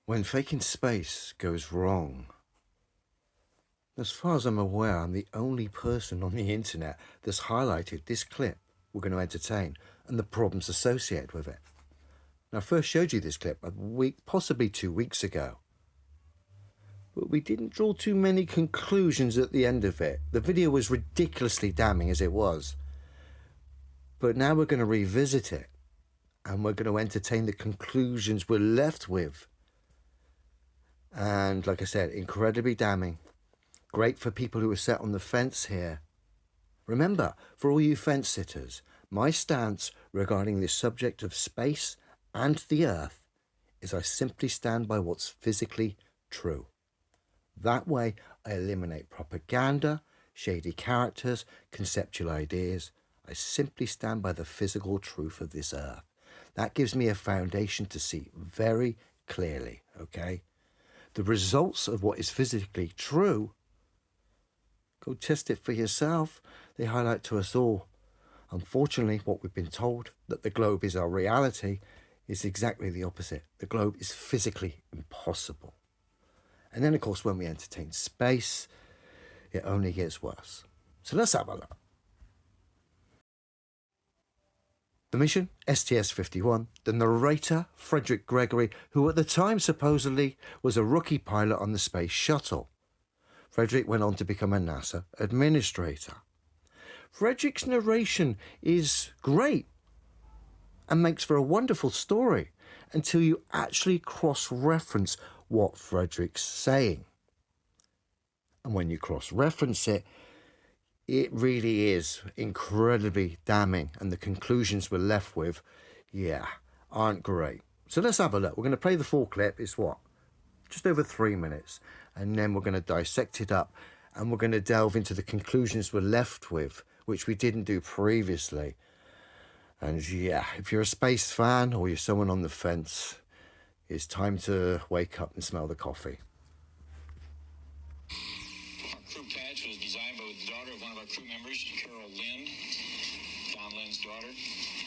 When faking space goes wrong, as far as I'm aware, I'm the only person on the internet that's highlighted this clip we're going to entertain and the problems associated with it. Now, I first showed you this clip a week, possibly 2 weeks ago, but we didn't draw too many conclusions at the end of it. The video was ridiculously damning as it was. But now we're going to revisit it and we're going to entertain the conclusions we're left with. And like I said, incredibly damning. Great for people who are set on the fence here. Remember, for all you fence sitters, my stance regarding this subject of space and the Earth is I simply stand by what's physically true. That way, I eliminate propaganda, shady characters, conceptual ideas. I simply stand by the physical truth of this Earth. That gives me a foundation to see very clearly, okay? The results of what is physically true, go test it for yourself. They highlight to us all. Unfortunately, what we've been told, that the globe is our reality, is exactly the opposite. The globe is physically impossible. And then, of course, when we entertain space, it only gets worse. So let's have a look. The mission, STS-51, the narrator, Frederick Gregory, who at the time supposedly was a rookie pilot on the space shuttle. Frederick went on to become a NASA administrator. Frederick's narration is great and makes for a wonderful story until you actually cross-reference what Frederick's saying. And when you cross-reference it, it really is incredibly damning, and the conclusions we're left with, aren't great. So let's have a look. We're going to play the full clip. It's what? Just over 3 minutes. And then we're going to dissect it up, and we're going to delve into the conclusions we're left with, which we didn't do previously. And if you're a space fan or you're someone on the fence, it's time to wake up and smell the coffee. Our crew patch was designed by the daughter of one of our crew members, Carol Lynn, Don Lynn's daughter.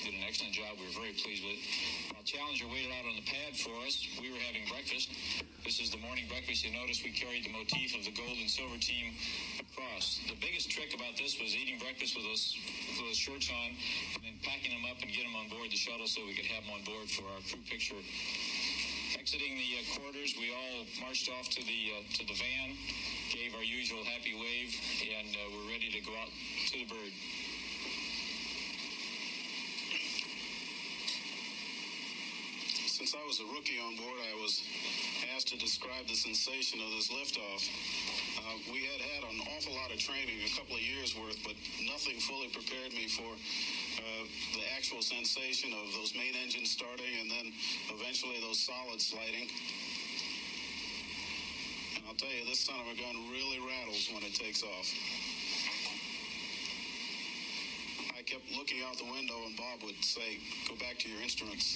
Did an excellent job. We were very pleased with it. While Challenger waited out on the pad for us, we were having breakfast. This is the morning breakfast. You notice we carried the motif of the gold and silver team across. The biggest trick about this was eating breakfast with those shirts on and then packing them up and getting them on board the shuttle so we could have them on board for our crew picture. Exiting the quarters, we all marched off to the van, gave our usual happy wave, and we're ready to go out to the bird. Since I was a rookie on board, I was asked to describe the sensation of this liftoff. We had an awful lot of training, a couple of years worth, but nothing fully prepared me for the actual sensation of those main engines starting and then eventually those solids sliding. And I'll tell you, this son of a gun really rattles when it takes off. I kept looking out the window and Bob would say, "Go back to your instruments."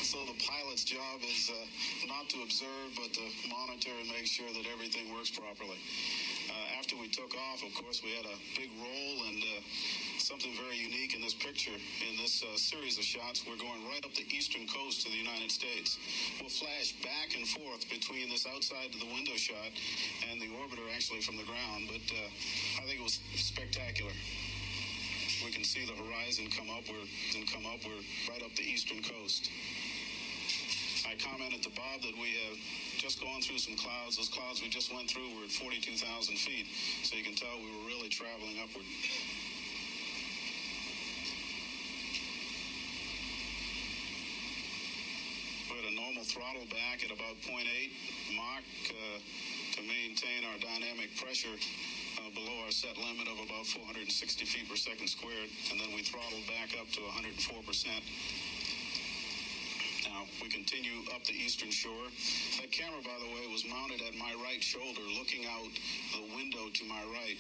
So the pilot's job is not to observe, but to monitor and make sure that everything works properly. After we took off, of course, we had a big roll and something very unique in this picture. In this series of shots, we're going right up the eastern coast of the United States. We'll flash back and forth between this outside of the window shot and the orbiter actually from the ground, but I think it was spectacular. We can see the horizon come up. We're right up the eastern coast. I commented to Bob that we have just gone through some clouds. Those clouds we just went through were at 42,000 feet, so you can tell we were really traveling upward. We had a normal throttle back at about 0.8 Mach to maintain our dynamic pressure below our set limit of about 460 feet per second squared, and then we throttled back up to 104%. Now, we continue up the eastern shore. That camera, by the way, was mounted at my right shoulder, looking out the window to my right.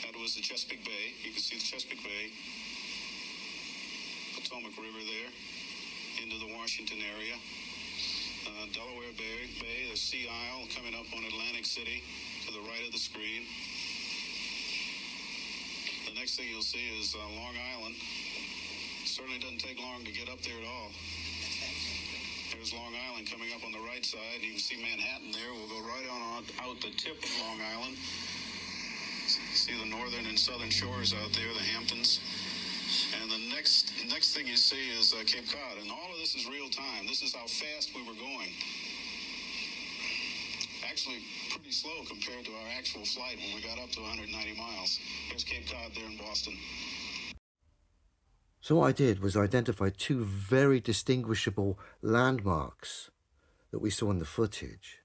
That was the Chesapeake Bay. You can see the Chesapeake Bay. Potomac River there, into the Washington area. Delaware Bay, the Sea Isle coming up on Atlantic City to the right of the screen. next thing you'll see is Long Island. Certainly doesn't take long to get up there at all. There's Long Island coming up on the right side. You can see Manhattan there. We'll go right on out the tip of Long Island. See the northern and southern shores out there, the Hamptons. And the next thing you see is Cape Cod. And all of this is real time. This is how fast we were going. Actually, pretty slow compared to our actual flight when we got up to 190 miles. Here's Cape Cod there in Boston. So what I did was identify two very distinguishable landmarks that we saw in the footage.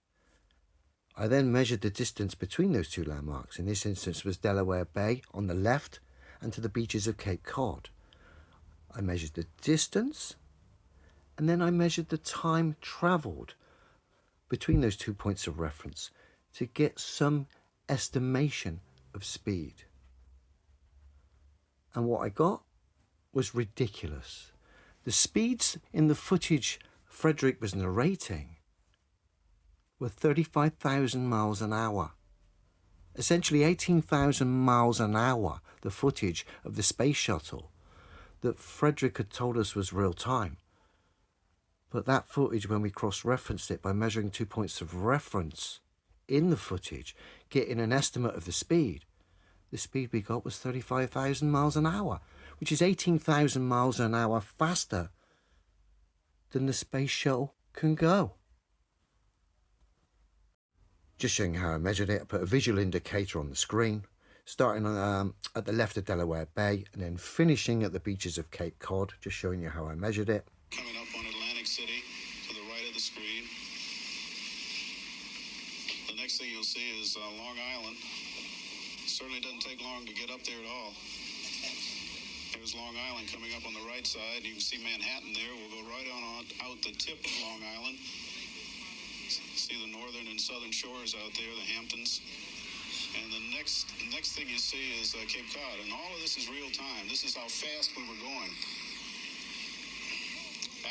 I then measured the distance between those two landmarks. In this instance was Delaware Bay on the left and to the beaches of Cape Cod. I measured the distance and then I measured the time travelled between those 2 points of reference to get some estimation of speed. And what I got was ridiculous. The speeds in the footage Frederick was narrating were 35,000 miles an hour. Essentially 18,000 miles an hour, the footage of the space shuttle that Frederick had told us was real time. But that footage, when we cross-referenced it by measuring 2 points of reference in the footage, getting an estimate of the speed we got was 35,000 miles an hour, which is 18,000 miles an hour faster than the space shuttle can go. Just showing how I measured it, I put a visual indicator on the screen, starting at the left of Delaware Bay and then finishing at the beaches of Cape Cod, just showing you how I measured it. Coming up on Atlantic City to the right of the screen. The next thing you'll see is Long Island. Certainly doesn't take long to get up there at all. There's Long Island coming up on the right side. You can see Manhattan there. We'll go right on out the tip of Long Island. See the northern and southern shores out there, the Hamptons. And the next thing you see is Cape Cod. And all of this is real time. This is how fast we were going.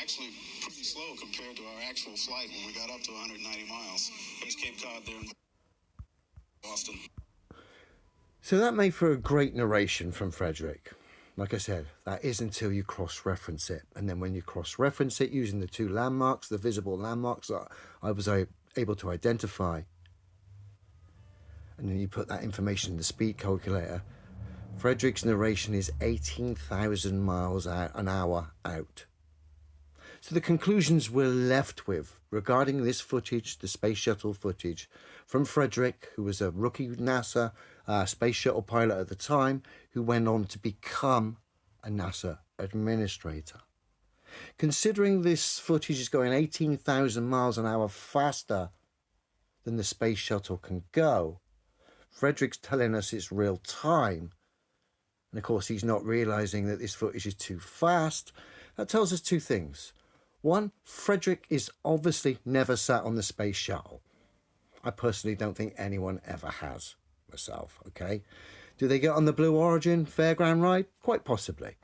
Actually, pretty slow compared to our actual flight when we got up to 190 miles. There's Cape Cod there in Boston. So that made for a great narration from Frederick. Like I said, that is until you cross-reference it. And then when you cross-reference it using the two landmarks, the visible landmarks that I was able to identify, and then you put that information in the speed calculator, Frederick's narration is 18,000 miles an hour out. So the conclusions we're left with regarding this footage, the space shuttle footage, from Frederick, who was a rookie NASA space shuttle pilot at the time, who went on to become a NASA administrator. Considering this footage is going 18,000 miles an hour faster than the space shuttle can go, Frederick's telling us it's real time. And of course, he's not realizing that this footage is too fast. That tells us two things. One, Frederick is obviously never sat on the space shuttle. I personally don't think anyone ever has, myself, okay? Do they get on the Blue Origin fairground ride? Quite possibly.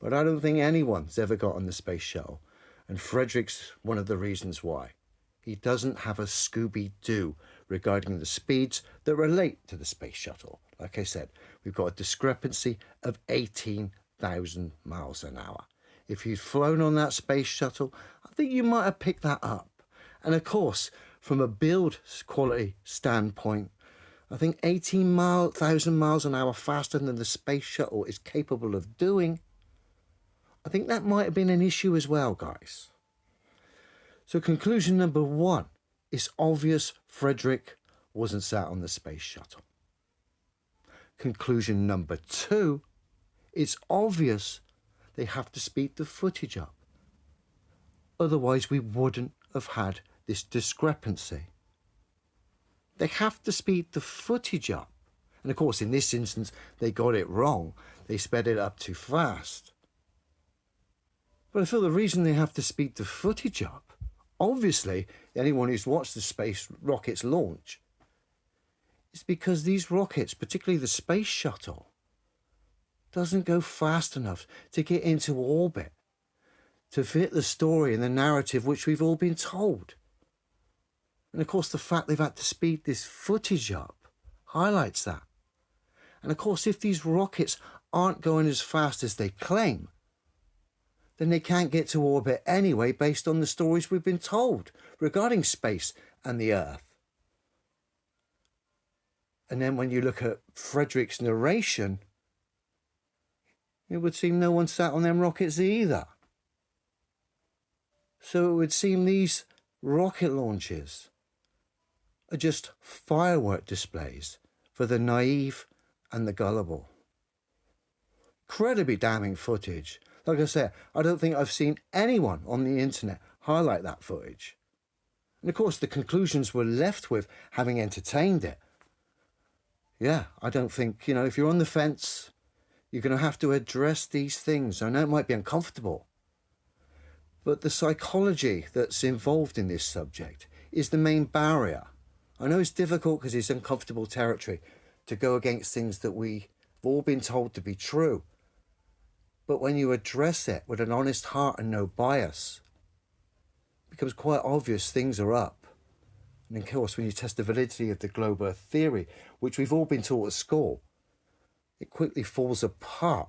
But I don't think anyone's ever got on the space shuttle. And Frederick's one of the reasons why. He doesn't have a Scooby-Doo regarding the speeds that relate to the space shuttle. Like I said, we've got a discrepancy of 18,000 miles an hour. If you'd flown on that space shuttle, I think you might have picked that up. And of course, from a build quality standpoint, I think 18,000 miles an hour faster than the space shuttle is capable of doing. I think that might have been an issue as well, guys. So conclusion number one, it's obvious Frederick wasn't sat on the space shuttle. Conclusion number two, it's obvious they have to speed the footage up. Otherwise, we wouldn't have had this discrepancy. They have to speed the footage up. And of course, in this instance, they got it wrong. They sped it up too fast. But I feel the reason they have to speed the footage up, obviously, anyone who's watched the space rockets launch, is because these rockets, particularly the space shuttle, doesn't go fast enough to get into orbit, to fit the story and the narrative which we've all been told. And of course, the fact they've had to speed this footage up highlights that. And of course, if these rockets aren't going as fast as they claim, then they can't get to orbit anyway based on the stories we've been told regarding space and the Earth. And then when you look at Frederick's narration, it would seem no one sat on them rockets either. So it would seem these rocket launches are just firework displays for the naive and the gullible. Incredibly damning footage. Like I said, I don't think I've seen anyone on the internet highlight that footage. And of course, the conclusions we're left with, having entertained it, yeah, I don't think, if you're on the fence, you're going to have to address these things. I know it might be uncomfortable, but the psychology that's involved in this subject is the main barrier. I know it's difficult because it's uncomfortable territory to go against things that we've all been told to be true. But when you address it with an honest heart and no bias, it becomes quite obvious things are up. And of course, when you test the validity of the globe Earth theory, which we've all been taught at school, it quickly falls apart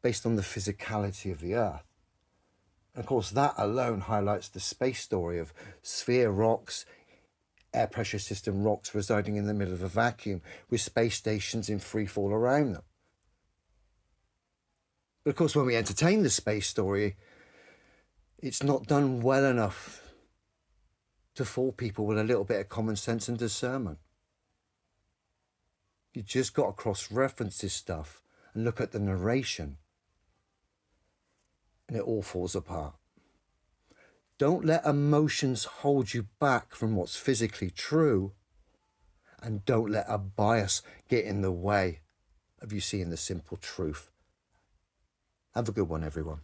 based on the physicality of the Earth. And of course, that alone highlights the space story of sphere rocks, air pressure system rocks residing in the middle of a vacuum with space stations in free fall around them. But of course, when we entertain the space story, it's not done well enough to fool people with a little bit of common sense and discernment. You just got to cross-reference this stuff and look at the narration, and it all falls apart. Don't let emotions hold you back from what's physically true, and don't let a bias get in the way of you seeing the simple truth. Have a good one, everyone.